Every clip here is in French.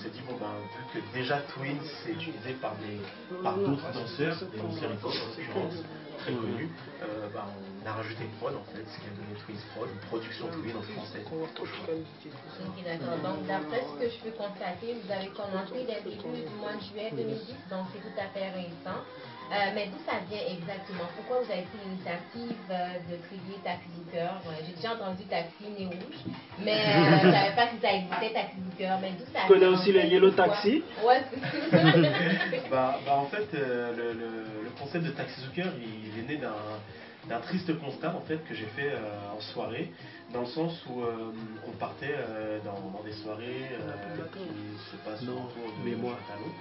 s'est dit, bon, ben, vu que déjà Twins c'est utilisé par d'autres danseurs, des danseurs hip-hop en l'occurrence, très connus, ben, on a rajouté une prod en fait, ce qui a donné Twins Prod, une production Twin en français. Ok, d'accord. Donc, d'après ce que je peux constater, vous avez commencé dès le début du mois de juillet 2010, donc c'est tout à fait récent. Mais d'où ça vient exactement? Pourquoi vous avez pris l'initiative de créer Taxi Booker? J'ai déjà entendu Taxi Nez Rouge, mais je ne savais pas si ça existait Taxi Booker. Mais d'où ça vient? Tu connais aussi le Yellow Taxi? Ouais. En fait, le concept de Taxi Zucker, il est né d'un triste constat en fait que j'ai fait en soirée, dans le sens où on partait dans des soirées qui se passent autour de Châtellerault,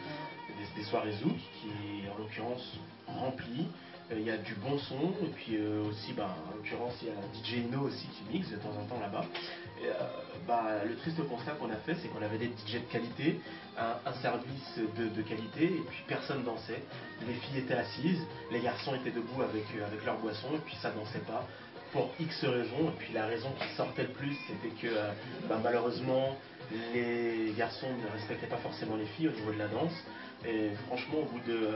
des soirées zouk qui en l'occurrence remplies. Il y a du bon son et puis aussi en l'occurrence il y a DJ Ino aussi qui mixe de temps en temps là-bas. Et, le triste constat qu'on a fait, c'est qu'on avait des DJ de qualité, un service de qualité, et puis personne dansait. Les filles étaient assises, les garçons étaient debout avec leur boisson, et puis ça dansait pas, pour X raisons. Et puis la raison qui sortait le plus, c'était que malheureusement, les garçons ne respectaient pas forcément les filles au niveau de la danse. Et franchement, au bout de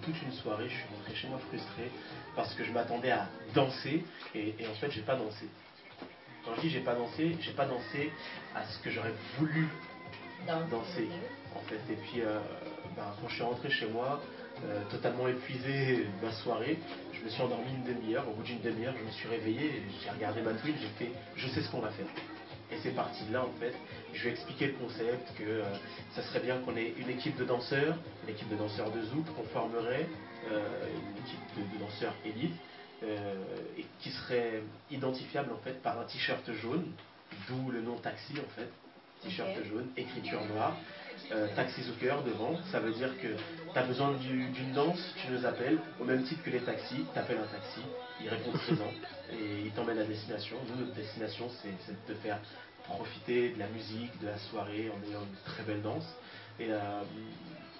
toute une soirée, je suis rentré chez moi frustré, parce que je m'attendais à danser, et en fait, j'ai pas dansé. Quand je dis j'ai pas dansé à ce que j'aurais voulu danser en fait. Et puis quand je suis rentré chez moi, totalement épuisé de ma soirée, je me suis endormi une demi-heure. Au bout d'une demi-heure, je me suis réveillé, j'ai regardé ma twin, j'ai fait je sais ce qu'on va faire. Et c'est parti de là en fait. Je lui ai expliqué le concept, que ça serait bien qu'on ait une équipe de danseurs de zouk, qu'on formerait une équipe de danseurs élites. Et qui serait identifiable en fait par un t-shirt jaune, d'où le nom Taxi en fait, t-shirt jaune, écriture noire, Taxi Zucker devant. Ça veut dire que tu as besoin d'une danse, tu nous appelles, au même titre que les taxis, tu appelles un taxi, il répond présent et il t'emmène à destination. Nous, notre destination, c'est de te faire profiter de la musique, de la soirée en ayant une très belle danse. Et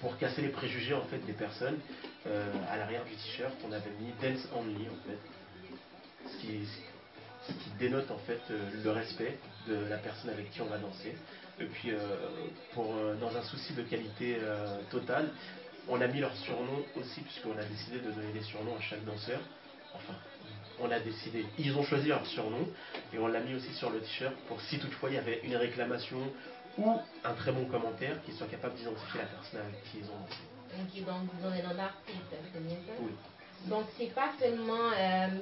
pour casser les préjugés en fait des personnes, à l'arrière du t-shirt on avait mis Dance Only en fait, ce qui dénote en fait le respect de la personne avec qui on va danser. Et puis dans un souci de qualité totale, on a mis leur surnom aussi, puisqu'on a décidé de donner des surnoms à chaque danseur. Enfin, on a décidé, ils ont choisi leur surnom et on l'a mis aussi sur le t-shirt pour si toutefois il y avait une réclamation ou un très bon commentaire, qu'ils soient capables d'identifier la personne avec qui ils ont dansé. Ok, donc vous donnez nom d'artiste, c'est bien ça? Oui. Donc c'est pas seulement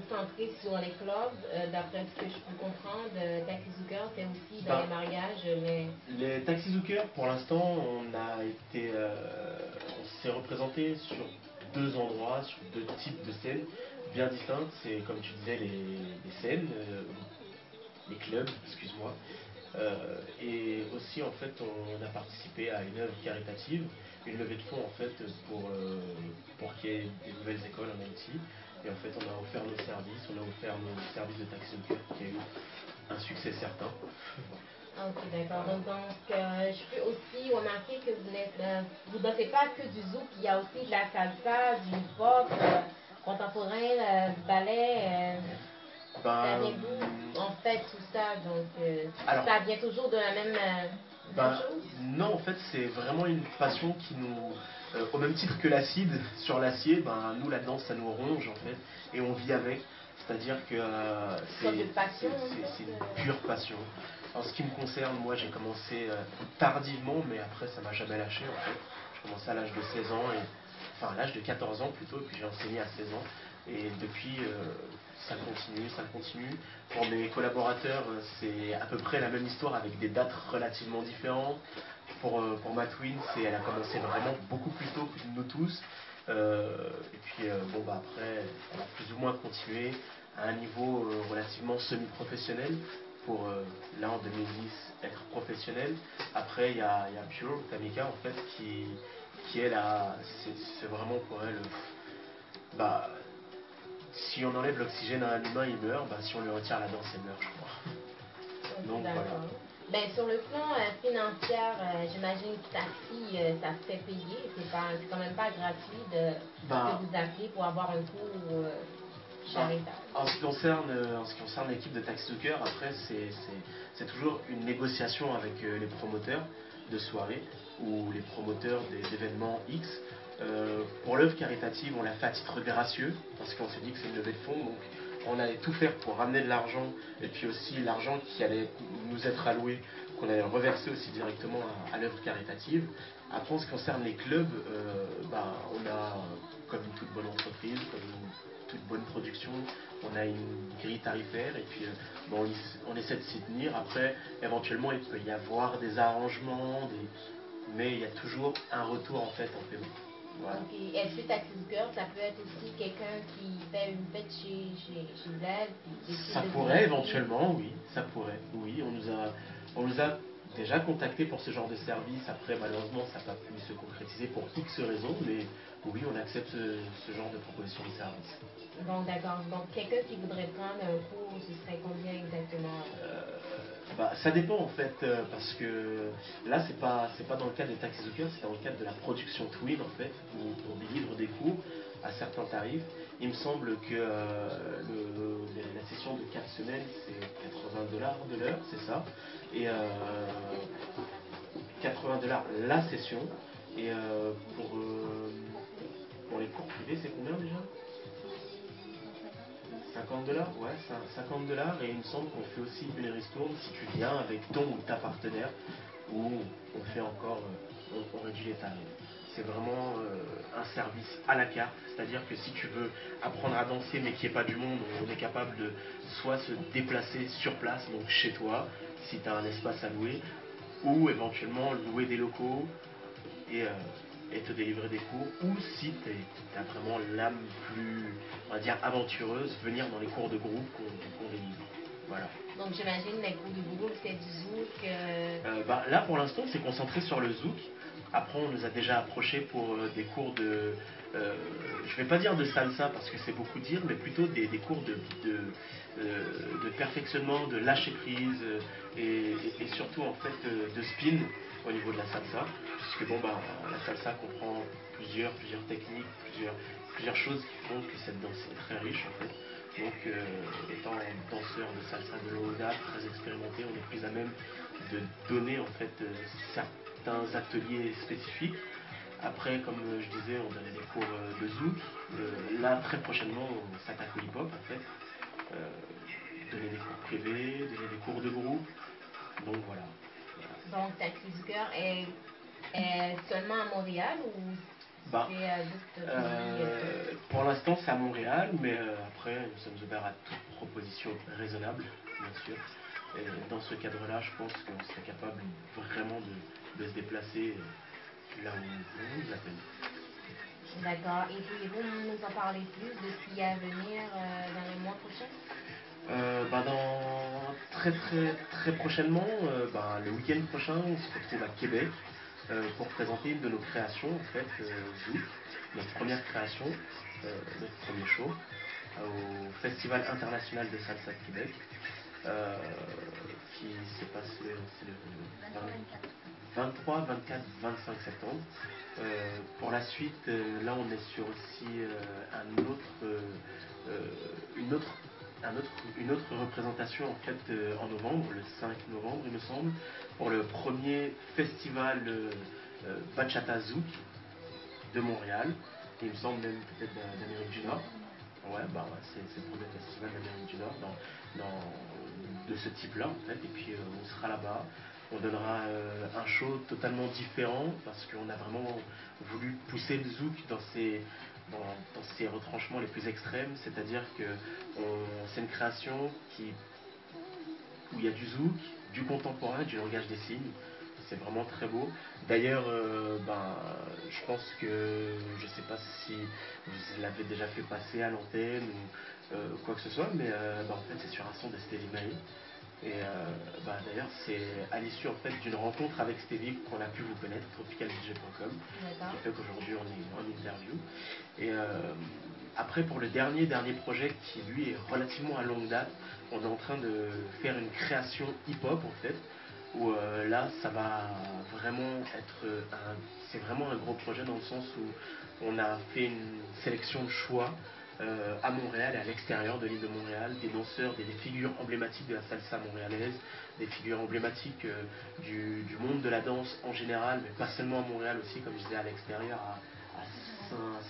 centré sur les clubs, d'après ce que je peux comprendre, Taxi Zucker, c'est aussi dans les mariages, mais... Les Taxi Zucker, pour l'instant, on s'est représenté sur deux endroits, sur deux types de scènes bien distinctes. C'est comme tu disais les scènes, les clubs, excuse-moi. Et aussi en fait on a participé à une œuvre caritative, une levée de fonds en fait pour qu'il y ait des nouvelles écoles en Haïti. Et en fait on a offert nos services, de Taxi Zucker qui a eu un succès certain. Ok, d'accord. Donc je peux aussi remarquer que vous dansez pas que du zouk, il y a aussi de la salsa, du hip-hop, contemporain, du ballet. Ça vient d'où en fait tout ça? Donc ça vient toujours de la même chose? Non, en fait c'est vraiment une passion qui nous... au même titre que l'acide sur l'acier, nous la danse ça nous ronge en fait et on vit avec. C'est-à-dire que c'est une pure passion. En ce qui me concerne, moi j'ai commencé tardivement, mais après ça m'a jamais lâché en fait. J'ai commencé à l'âge de 16 ans, à l'âge de 14 ans plutôt, et puis j'ai enseigné à 16 ans. Et depuis, ça continue. Pour mes collaborateurs, c'est à peu près la même histoire avec des dates relativement différentes. Pour ma twin, elle a commencé vraiment beaucoup plus tôt que nous tous. Et puis après, on a plus ou moins continué à un niveau relativement semi-professionnel pour là en 2010 être professionnel. Après il y a Pure Tamika en fait qui est là, c'est vraiment pour elle si on enlève l'oxygène à un humain il meurt, si on lui retire la danse elle meurt je crois. Donc voilà. Ben, sur le plan financier, j'imagine que Taxi, ça se fait payer. C'est quand même pas gratuit que vous appelez pour avoir un cours charitable. En ce qui concerne l'équipe de Taxi Zucker, après c'est toujours une négociation avec les promoteurs. de soirée ou les promoteurs d'événements X. Pour l'œuvre caritative, on l'a fait à titre gracieux parce qu'on s'est dit que c'est une levée de fonds, donc on allait tout faire pour ramener de l'argent et puis aussi l'argent qui allait nous être alloué, qu'on allait reverser aussi directement à l'œuvre caritative. Après, en ce qui concerne les clubs, on a, comme toute bonne entreprise, comme toute bonne production, on a une grille tarifaire et puis on essaie de s'y tenir. Après, éventuellement, il peut y avoir des arrangements, mais il y a toujours un retour en fait en paiement. Voilà. Ok. Est-ce que Taxi Cœur, ça peut être aussi quelqu'un qui fait une fête chez elle? Ça pourrait éventuellement, oui, ça pourrait. Oui, on nous a déjà contacté pour ce genre de service. Après, malheureusement, ça n'a pas pu se concrétiser pour X raisons, mais oui, on accepte ce genre de proposition de service. Bon, d'accord. Donc, quelqu'un qui voudrait prendre un cours, ce serait combien exactement? Ça dépend en fait, parce que là, c'est pas dans le cadre des Taxi Zucker, c'est dans le cadre de la production Twin en fait, où on livre des cours à certains tarifs. Il me semble que la session de 4 semaines, c'est 80 $ de l'heure, c'est ça. Et 80 $ la session. Et pour les cours privés, c'est combien déjà? 50 $. Ouais, 50 $. Et il me semble qu'on fait aussi une ristourne si tu viens avec ton ou ta partenaire, où on fait encore, on réduit les tarifs. C'est vraiment un service à la carte, c'est-à-dire que si tu veux apprendre à danser mais qu'il n'y ait pas du monde, on est capable de soit se déplacer sur place, donc chez toi, si tu as un espace à louer, ou éventuellement louer des locaux et te délivrer des cours, ou si tu as vraiment l'âme plus, on va dire, aventureuse, venir dans les cours de groupe qu'on délivre. Voilà. Donc, j'imagine les cours de groupe, c'est du zouk. Là, pour l'instant, c'est concentré sur le zouk. Après, on nous a déjà approché pour des cours de... je vais pas dire de salsa parce que c'est beaucoup dire, mais plutôt des cours de perfectionnement, de lâcher prise et surtout en fait de spin au niveau de la salsa. Puisque la salsa comprend plusieurs techniques, plusieurs choses qui font que cette danse est très riche en fait. Donc, étant danseur de salsa de longue date, très expérimenté, on est plus à même de donner en fait certains ateliers spécifiques. Après, comme je disais, on donnait des cours de zouk. Là, très prochainement, on s'attaque au hip-hop en fait. Donner des cours privés, donner des cours de groupe. Donc voilà. Donc, Taxi Zucker est seulement à Montréal ou c'est à d'autres pays? Pour l'instant, c'est à Montréal, mais après, nous sommes ouverts à toute proposition raisonnable, bien sûr. Et dans ce cadre-là, je pense qu'on serait capable vraiment de se déplacer là où on nous appelle. D'accord. Et pourriez-vous nous en parler plus de ce qui est à venir dans les mois prochains? Très prochainement, le week-end prochain, on se retrouve à Québec pour présenter une de nos créations, en fait, Zouk, notre première création, notre premier show, au Festival international de salsa de Québec, euh, qui s'est passé c'est le 23, 24, 25 septembre. Pour la suite, là on est sur aussi une autre une autre représentation en fait en novembre, le 5 novembre il me semble, pour le premier festival Bachata Zouk de Montréal, et il me semble même peut-être d'Amérique du Nord. Ouais, c'est le premier festival d'Amérique du Nord de ce type-là en fait, et puis on sera là-bas. On donnera un show totalement différent parce qu'on a vraiment voulu pousser le zouk dans ses retranchements les plus extrêmes, c'est-à-dire que c'est une création où il y a du zouk, du contemporain, du langage des signes. C'est vraiment très beau. D'ailleurs, je pense que je ne sais pas si vous l'avez déjà fait passer à l'antenne ou quoi que ce soit, mais en fait c'est sur un son de Stevie May. Et d'ailleurs, c'est à l'issue en fait d'une rencontre avec Stevie qu'on a pu vous connaître, tropicaldj.com, qui fait qu'aujourd'hui on est en interview. Et après, pour le dernier projet qui lui est relativement à longue date, on est en train de faire une création hip-hop en fait, où là ça va vraiment être c'est vraiment un gros projet dans le sens où on a fait une sélection de choix à Montréal et à l'extérieur de l'île de Montréal, des danseurs, des figures emblématiques de la salsa montréalaise, des figures emblématiques du monde de la danse en général, mais pas seulement à Montréal aussi, comme je disais, à l'extérieur, à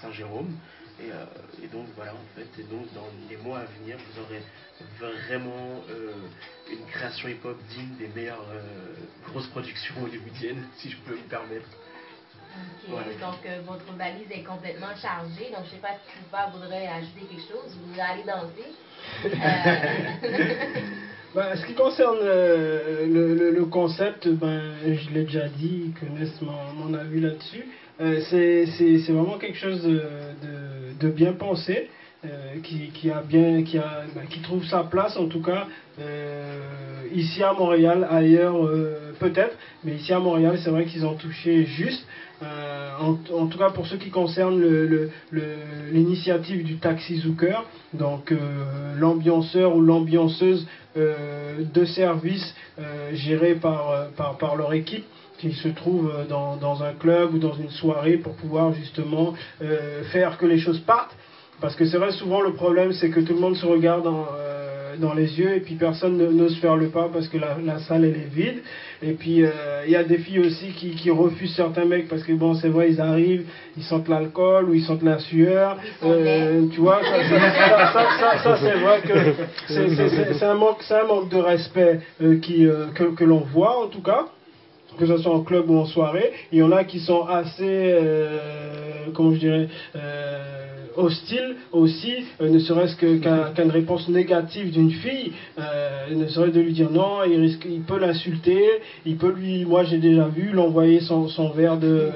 Saint-Jérôme. Et donc voilà, en fait, et donc dans les mois à venir, vous aurez vraiment une création hip-hop digne des meilleures grosses productions hollywoodiennes, si je peux me permettre. Ok, ouais. Donc votre valise est complètement chargée, donc je ne sais pas si Poupa voudrait ajouter quelque chose, vous voudrez aller danser. Ben, ce qui concerne le concept, je l'ai déjà dit, ils connaissent mon avis là-dessus. C'est vraiment quelque chose de bien pensé, qui trouve sa place en tout cas ici à Montréal, ailleurs peut-être, mais ici à Montréal c'est vrai qu'ils ont touché juste. En tout cas pour ce qui concerne l'initiative du Taxi Zooker, donc l'ambianceur ou l'ambianceuse de service géré par leur équipe, qui se trouve dans un club ou dans une soirée pour pouvoir justement faire que les choses partent. Parce que c'est vrai, souvent le problème c'est que tout le monde se regarde dans les yeux et puis personne n'ose faire le pas parce que la salle elle est vide. Et puis il y a des filles aussi qui refusent certains mecs parce que bon, c'est vrai, ils arrivent, ils sentent l'alcool ou ils sentent la sueur. Tu vois, ça c'est vrai que c'est un manque de respect que l'on voit en tout cas, que ce soit en club ou en soirée. Il y en a qui sont assez, comment je dirais, hostiles aussi, ne serait-ce qu'à une réponse négative d'une fille, ne serait-ce de lui dire non, il peut l'insulter, il peut moi j'ai déjà vu l'envoyer son verre de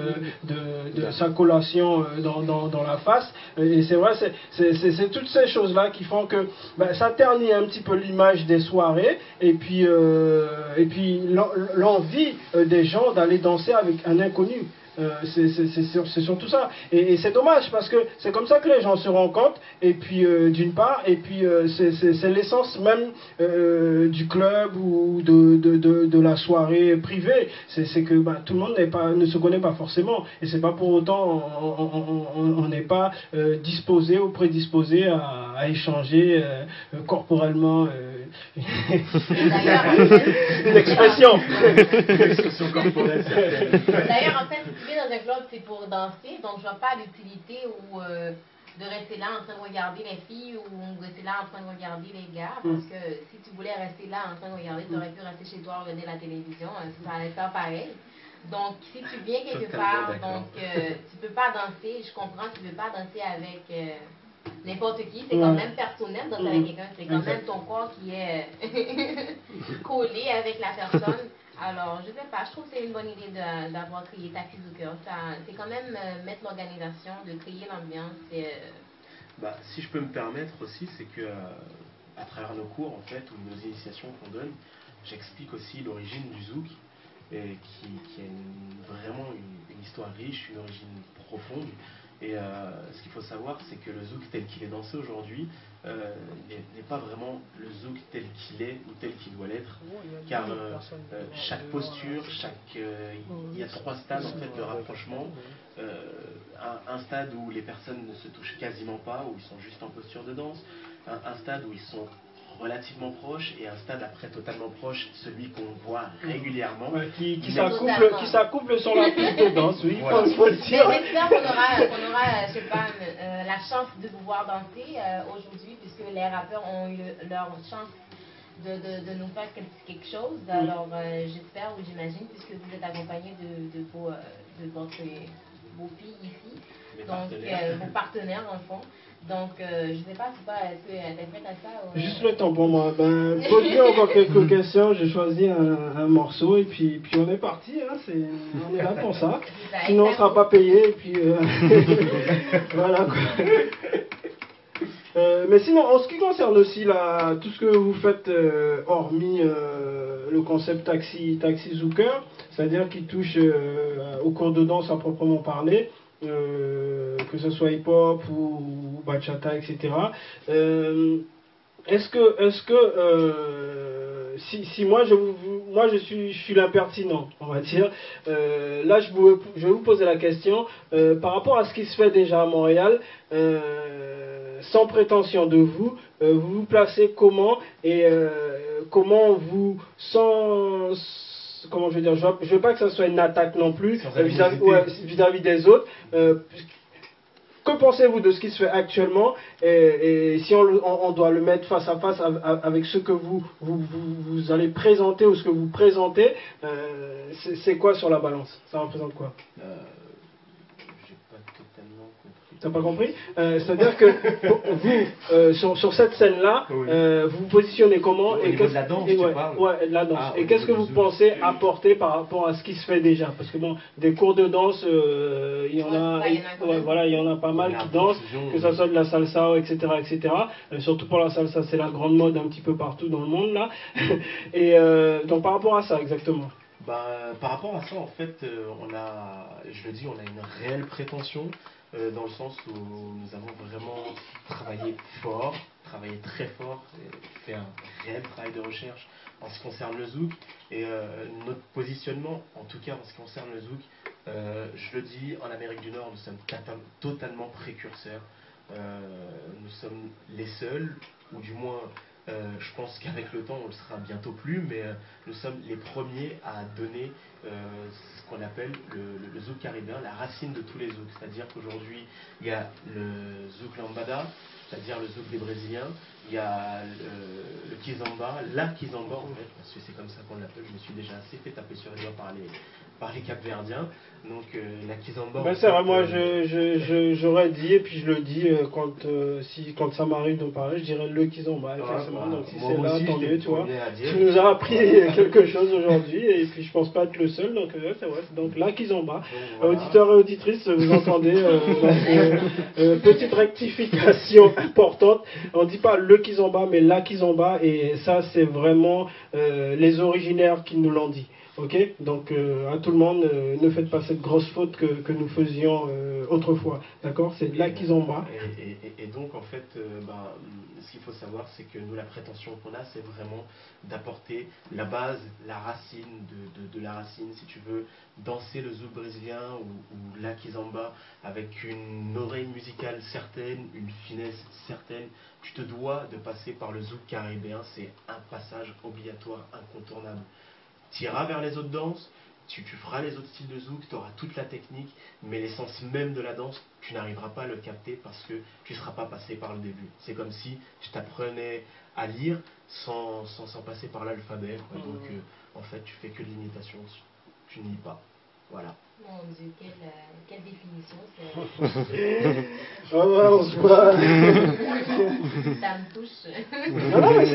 sa collation dans la face, et c'est vrai, c'est toutes ces choses-là qui font que ça ternit un petit peu l'image des soirées, et puis l'envie des gens d'aller danser avec un inconnu. C'est surtout ça, et c'est dommage parce que c'est comme ça que les gens se rendent compte, et puis d'une part, et puis c'est l'essence même du club ou de la soirée privée, c'est que tout le monde ne se connaît pas forcément, et c'est pas pour autant on n'est pas disposé ou prédisposé à échanger corporellement. Une expression. D'ailleurs, en fait, si tu viens dans un club, c'est pour danser, donc je vois pas l'utilité de rester là en train de regarder les filles ou rester là en train de regarder les gars, parce que si tu voulais rester là en train de regarder, tu aurais pu rester chez toi regarder la télévision, ça allait faire pareil. Donc, si tu viens quelque part, donc tu peux pas danser, je comprends, tu peux pas danser avec n'importe qui, c'est quand même personnel danser avec quelqu'un, c'est quand même ton corps qui est collé avec la personne. Alors, je sais pas, je trouve que c'est une bonne idée d'avoir créé Taxi Zooker. C'est quand même mettre l'organisation, de créer l'ambiance. Si je peux me permettre aussi, c'est que à travers nos cours en fait, ou nos initiations qu'on donne, j'explique aussi l'origine du zouk, et qui a vraiment une histoire riche, une origine profonde. Et ce qu'il faut savoir, c'est que le zouk tel qu'il est dansé aujourd'hui n'est pas vraiment le zouk tel qu'il est ou tel qu'il doit l'être, car chaque posture, il y a 3 stades en fait de rapprochement. Un stade où les personnes ne se touchent quasiment pas, où ils sont juste en posture de danse, un stade où ils sont relativement proche, et un stade après totalement proche, celui qu'on voit régulièrement, qui s'accouple sur la piste de danse, oui, voilà. Faut le dire. Mais j'espère qu'on aura je sais pas, la chance de vous voir danser aujourd'hui, puisque les rappeurs ont eu leur chance de nous faire quelque chose. Alors j'espère ou j'imagine, puisque vous êtes accompagné de vos filles ici, donc vos partenaires en fond. Donc, je ne sais pas si tu es prête à ça ou... Juste le temps pour moi. Pose-moi encore quelques questions. J'ai choisi un morceau et puis on est parti. Hein, on est là pour ça. Sinon, on ne sera pas payé. Et puis, voilà quoi. Mais sinon, en ce qui concerne aussi tout ce que vous faites, hormis le concept Taxi Zooker, c'est-à-dire qui touche au cours de danse à proprement parler, que ce soit hip-hop ou bachata, etc. Est-ce que si moi je suis l'impertinent, on va dire, là je vais vous poser la question par rapport à ce qui se fait déjà à Montréal. sans prétention de vous, vous vous placez comment et comment vous, comment je veux dire, je veux pas que ça soit une attaque non plus vis-à-vis des autres. Que pensez-vous de ce qui se fait actuellement et si on doit le mettre face à face avec ce que vous allez présenter ou ce que vous présentez, c'est quoi sur la balance? Ça représente quoi? J'ai pas totalement compris. T'as pas compris? C'est-à-dire que vous, sur cette scène-là, Oui. vous vous positionnez comment? Au niveau de la danse, tu parles? Ouais, de la danse. Ah, et au qu'est-ce que niveau vous du pensez apporter par rapport à ce qui se fait déjà? Parce que bon, des cours de danse, il y en a, il y en a pas mal qui dansent, que ça soit de la salsa, etc., etc. Surtout pour la salsa, c'est la grande mode un petit peu partout dans le monde là. Et donc par rapport à ça, exactement. Par rapport à ça, en fait, je le dis, on a une réelle prétention, dans le sens où nous avons vraiment travaillé fort, travaillé très fort, et fait un réel travail de recherche en ce qui concerne le zouk. Et notre positionnement, en tout cas en ce qui concerne le zouk, je le dis, en Amérique du Nord, nous sommes totalement précurseurs. Nous sommes les seuls, ou du moins, je pense qu'avec le temps on le sera bientôt plus, mais nous sommes les premiers à donner ce qu'on appelle le zouk caribéen, la racine de tous les zouks. C'est-à-dire qu'aujourd'hui il y a le zouk lambada, c'est-à-dire le zouk des Brésiliens, il y a le kizomba, la kizomba en fait, parce que c'est comme ça qu'on l'appelle. Je me suis déjà assez fait taper sur les doigts par les Cap-Verdiens. Donc la kizomba. C'est vrai, moi j'aurais dit, et puis je le dis quand ça m'arrive de parler, je dirais le kizomba, effectivement. Donc si c'est là, tant mieux, tu vois. Tu nous as appris quelque chose aujourd'hui, et puis je pense pas être le seul, donc c'est vrai. Donc la kizomba. Voilà. Auditeurs et auditrices, vous entendez, petite rectification importante. On dit pas le kizomba, mais la kizomba, et ça c'est vraiment les originaires qui nous l'ont dit. Ok, donc à tout le monde, ne faites pas cette grosse faute que nous faisions autrefois, d'accord? C'est la kizomba. Et donc en fait, ce qu'il faut savoir, c'est que nous, la prétention qu'on a, c'est vraiment d'apporter la base, la racine de la racine. Si tu veux danser le zouk brésilien ou la kizomba avec une oreille musicale certaine, une finesse certaine, tu te dois de passer par le zouk caribéen. C'est un passage obligatoire, incontournable. Tu iras vers les autres danses, tu feras les autres styles de zouk, tu auras toute la technique, mais l'essence même de la danse, tu n'arriveras pas à le capter parce que tu ne seras pas passé par le début. C'est comme si je t'apprenais à lire sans passer par l'alphabet. Donc en fait, tu fais que de l'imitation, tu ne lis pas. Voilà. Mon Dieu, quelle définition, c'est... on se voit. Ça me touche. Non, mais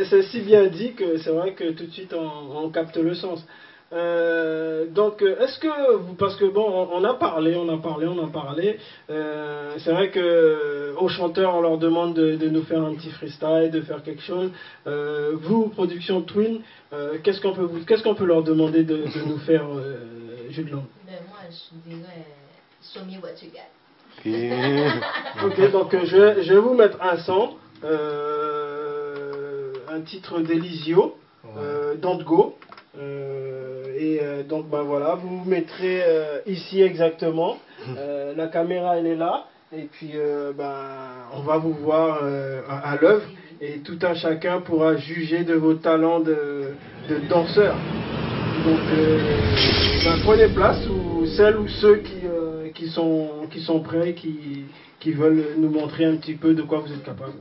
c'est si bien dit que c'est vrai que tout de suite on capte le sens. Donc, est-ce que vous, parce que bon, on a parlé, c'est vrai que aux chanteurs on leur demande de nous faire un petit freestyle, de faire quelque chose. Vous, production Twin, qu'est-ce qu'on peut leur demander de nous faire, Jules Lang? Moi, je dirais show me what you got. Ok, donc je vais vous mettre un son, un titre d'Elisio, Don't Go. Donc voilà, vous vous mettrez ici exactement, la caméra elle est là, et puis on va vous voir à l'œuvre, et tout un chacun pourra juger de vos talents de danseur. Donc prenez place, ou celles ou ceux qui sont prêts, qui veulent nous montrer un petit peu de quoi vous êtes capable.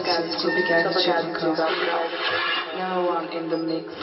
Tropical Yellow One in the mix.